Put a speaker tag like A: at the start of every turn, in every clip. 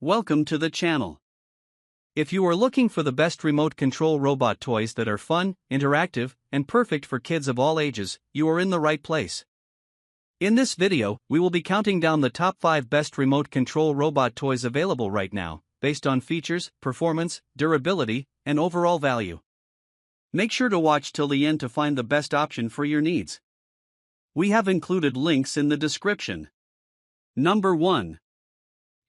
A: Welcome to the channel. If you are looking for the best remote control robot toys that are fun, interactive, and perfect for kids of all ages, you are in the right place. In this video, we will be counting down the top 5 best remote control robot toys available right now, based on features, performance, durability, and overall value. Make sure to watch till the end to find the best option for your needs. We have included links in the description. Number 1.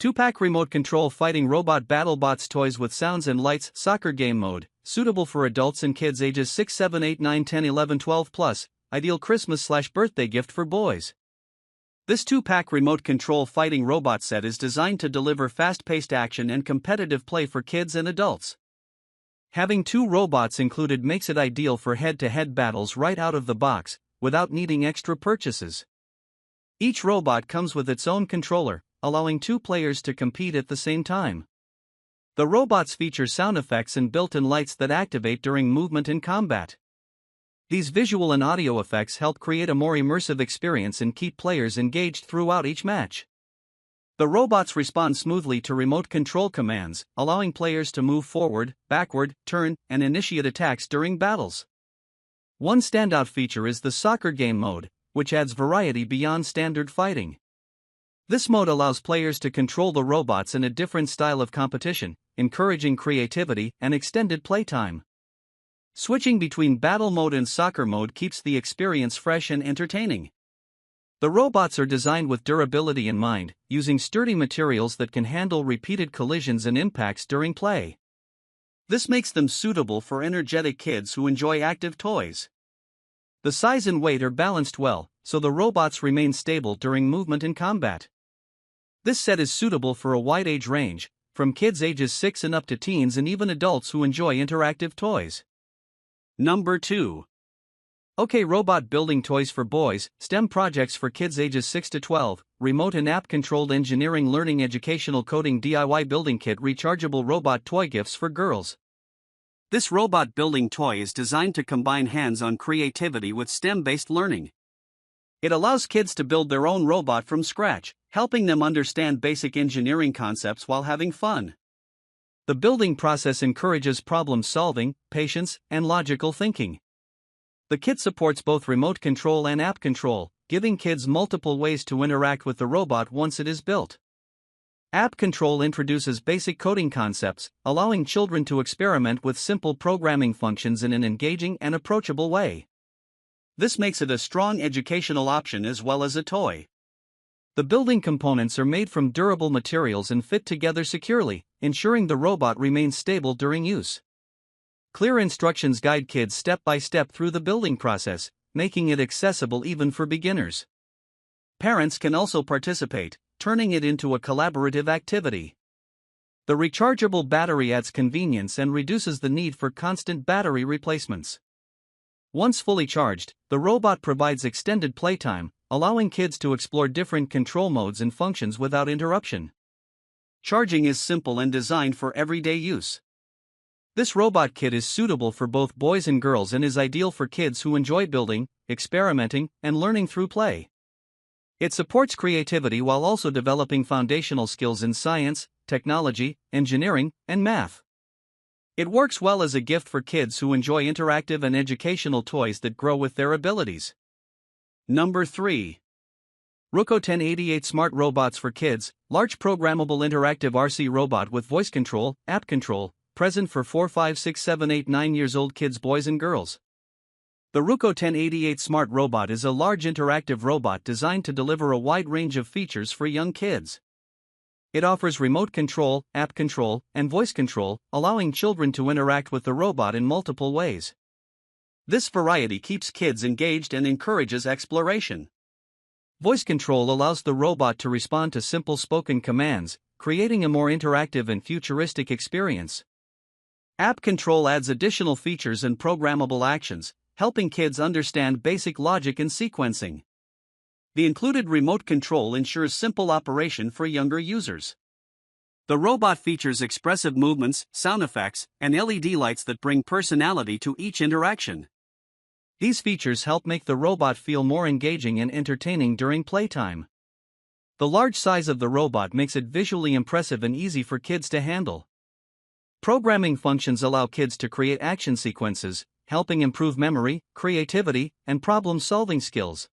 A: 2-pack remote control fighting robot BattleBots toys with sounds and lights soccer game mode, suitable for adults and kids ages 6, 7, 8, 9, 10, 11, 12 plus, ideal Christmas/birthday gift for boys. This 2-pack remote control fighting robot set is designed to deliver fast-paced action and competitive play for kids and adults. Having 2 robots included makes it ideal for head-to-head battles right out of the box, without needing extra purchases. Each robot comes with its own controller, allowing 2 players to compete at the same time. The robots feature sound effects and built-in lights that activate during movement in combat. These visual and audio effects help create a more immersive experience and keep players engaged throughout each match. The robots respond smoothly to remote control commands, allowing players to move forward, backward, turn, and initiate attacks during battles. One standout feature is the soccer game mode, which adds variety beyond standard fighting. This mode allows players to control the robots in a different style of competition, encouraging creativity and extended playtime. Switching between battle mode and soccer mode keeps the experience fresh and entertaining. The robots are designed with durability in mind, using sturdy materials that can handle repeated collisions and impacts during play. This makes them suitable for energetic kids who enjoy active toys. The size and weight are balanced well, so the robots remain stable during movement in combat. This set is suitable for a wide age range, from kids ages 6 and up to teens and even adults who enjoy interactive toys. Number 2. OK Robot Building Toys for Boys, STEM projects for kids ages 6 to 12, remote and app-controlled engineering learning educational coding DIY building kit rechargeable robot toy gifts for girls. This robot building toy is designed to combine hands-on creativity with STEM-based learning. It allows kids to build their own robot from scratch, helping them understand basic engineering concepts while having fun. The building process encourages problem-solving, patience, and logical thinking. The kit supports both remote control and app control, giving kids multiple ways to interact with the robot once it is built. App control introduces basic coding concepts, allowing children to experiment with simple programming functions in an engaging and approachable way. This makes it a strong educational option as well as a toy. The building components are made from durable materials and fit together securely, ensuring the robot remains stable during use. Clear instructions guide kids step by step through the building process, making it accessible even for beginners. Parents can also participate, turning it into a collaborative activity. The rechargeable battery adds convenience and reduces the need for constant battery replacements. Once fully charged, the robot provides extended playtime, allowing kids to explore different control modes and functions without interruption. Charging is simple and designed for everyday use. This robot kit is suitable for both boys and girls and is ideal for kids who enjoy building, experimenting, and learning through play. It supports creativity while also developing foundational skills in science, technology, engineering, and math. It works well as a gift for kids who enjoy interactive and educational toys that grow with their abilities. Number 3. Roco 1088 Smart Robots for Kids, large programmable interactive RC robot with voice control, app control, present for 4, 5, 6, 7, 8, 9 years old kids, boys and girls. The Roco 1088 Smart Robot is a large interactive robot designed to deliver a wide range of features for young kids. It offers remote control, app control, and voice control, allowing children to interact with the robot in multiple ways. This variety keeps kids engaged and encourages exploration. Voice control allows the robot to respond to simple spoken commands, creating a more interactive and futuristic experience. App control adds additional features and programmable actions, helping kids understand basic logic and sequencing. The included remote control ensures simple operation for younger users. The robot features expressive movements, sound effects, and LED lights that bring personality to each interaction. These features help make the robot feel more engaging and entertaining during playtime. The large size of the robot makes it visually impressive and easy for kids to handle. Programming functions allow kids to create action sequences, helping improve memory, creativity, and problem-solving skills.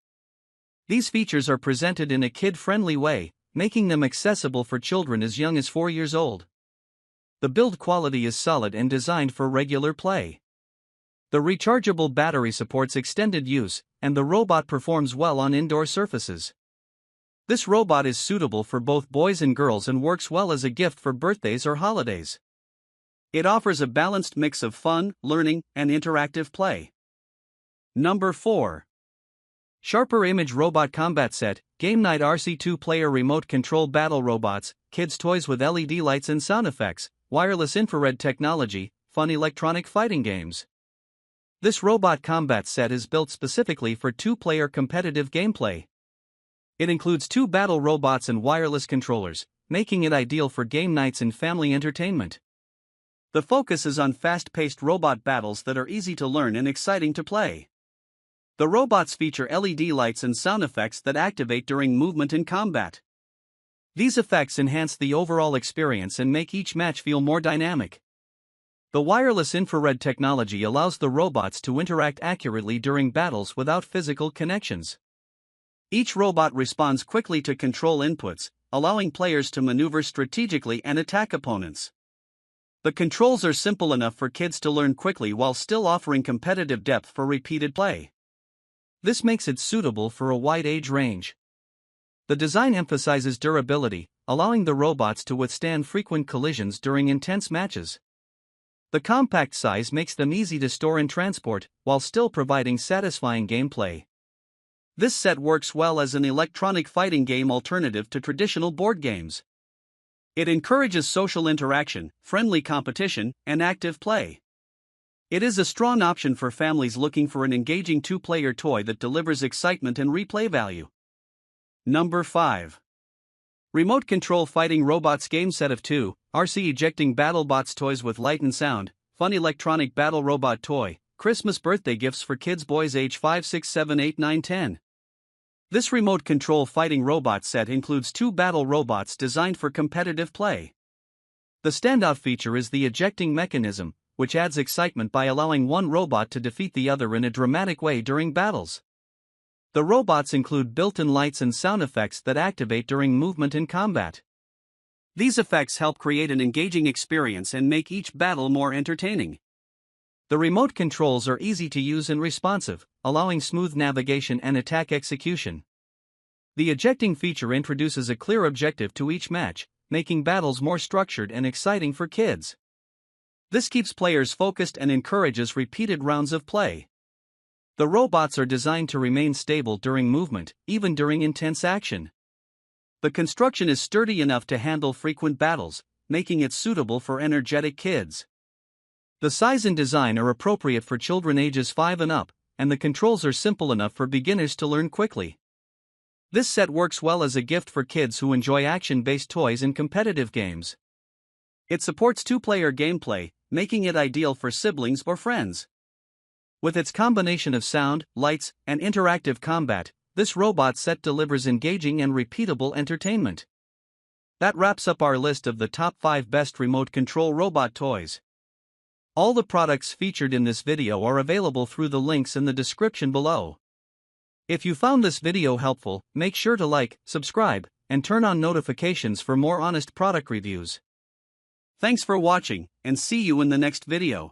A: These features are presented in a kid-friendly way, making them accessible for children as young as 4 years old. The build quality is solid and designed for regular play. The rechargeable battery supports extended use, and the robot performs well on indoor surfaces. This robot is suitable for both boys and girls and works well as a gift for birthdays or holidays. It offers a balanced mix of fun, learning, and interactive play. Number 4. Sharper Image Robot Combat Set, Game Night RC 2-player remote control battle robots, kids' toys with LED lights and sound effects, wireless infrared technology, fun electronic fighting games. This robot combat set is built specifically for 2-player competitive gameplay. It includes 2 battle robots and wireless controllers, making it ideal for game nights and family entertainment. The focus is on fast-paced robot battles that are easy to learn and exciting to play. The robots feature LED lights and sound effects that activate during movement in combat. These effects enhance the overall experience and make each match feel more dynamic. The wireless infrared technology allows the robots to interact accurately during battles without physical connections. Each robot responds quickly to control inputs, allowing players to maneuver strategically and attack opponents. The controls are simple enough for kids to learn quickly while still offering competitive depth for repeated play. This makes it suitable for a wide age range. The design emphasizes durability, allowing the robots to withstand frequent collisions during intense matches. The compact size makes them easy to store and transport, while still providing satisfying gameplay. This set works well as an electronic fighting game alternative to traditional board games. It encourages social interaction, friendly competition, and active play. It is a strong option for families looking for an engaging 2-player toy that delivers excitement and replay value. Number 5. Remote Control Fighting Robots Game Set of 2, RC Ejecting BattleBots Toys with Light and Sound, Fun Electronic Battle Robot Toy, Christmas Birthday Gifts for Kids Boys age 5, 6, 7, 8, 9, 10. This remote control fighting robot set includes 2 battle robots designed for competitive play. The standout feature is the ejecting mechanism, which adds excitement by allowing one robot to defeat the other in a dramatic way during battles. The robots include built-in lights and sound effects that activate during movement in combat. These effects help create an engaging experience and make each battle more entertaining. The remote controls are easy to use and responsive, allowing smooth navigation and attack execution. The ejecting feature introduces a clear objective to each match, making battles more structured and exciting for kids. This keeps players focused and encourages repeated rounds of play. The robots are designed to remain stable during movement, even during intense action. The construction is sturdy enough to handle frequent battles, making it suitable for energetic kids. The size and design are appropriate for children ages 5 and up, and the controls are simple enough for beginners to learn quickly. This set works well as a gift for kids who enjoy action-based toys and competitive games. It supports 2-player gameplay, making it ideal for siblings or friends. With its combination of sound, lights, and interactive combat, this robot set delivers engaging and repeatable entertainment. That wraps up our list of the top 5 best remote control robot toys. All the products featured in this video are available through the links in the description below. If you found this video helpful, make sure to like, subscribe, and turn on notifications for more honest product reviews. Thanks for watching, and see you in the next video.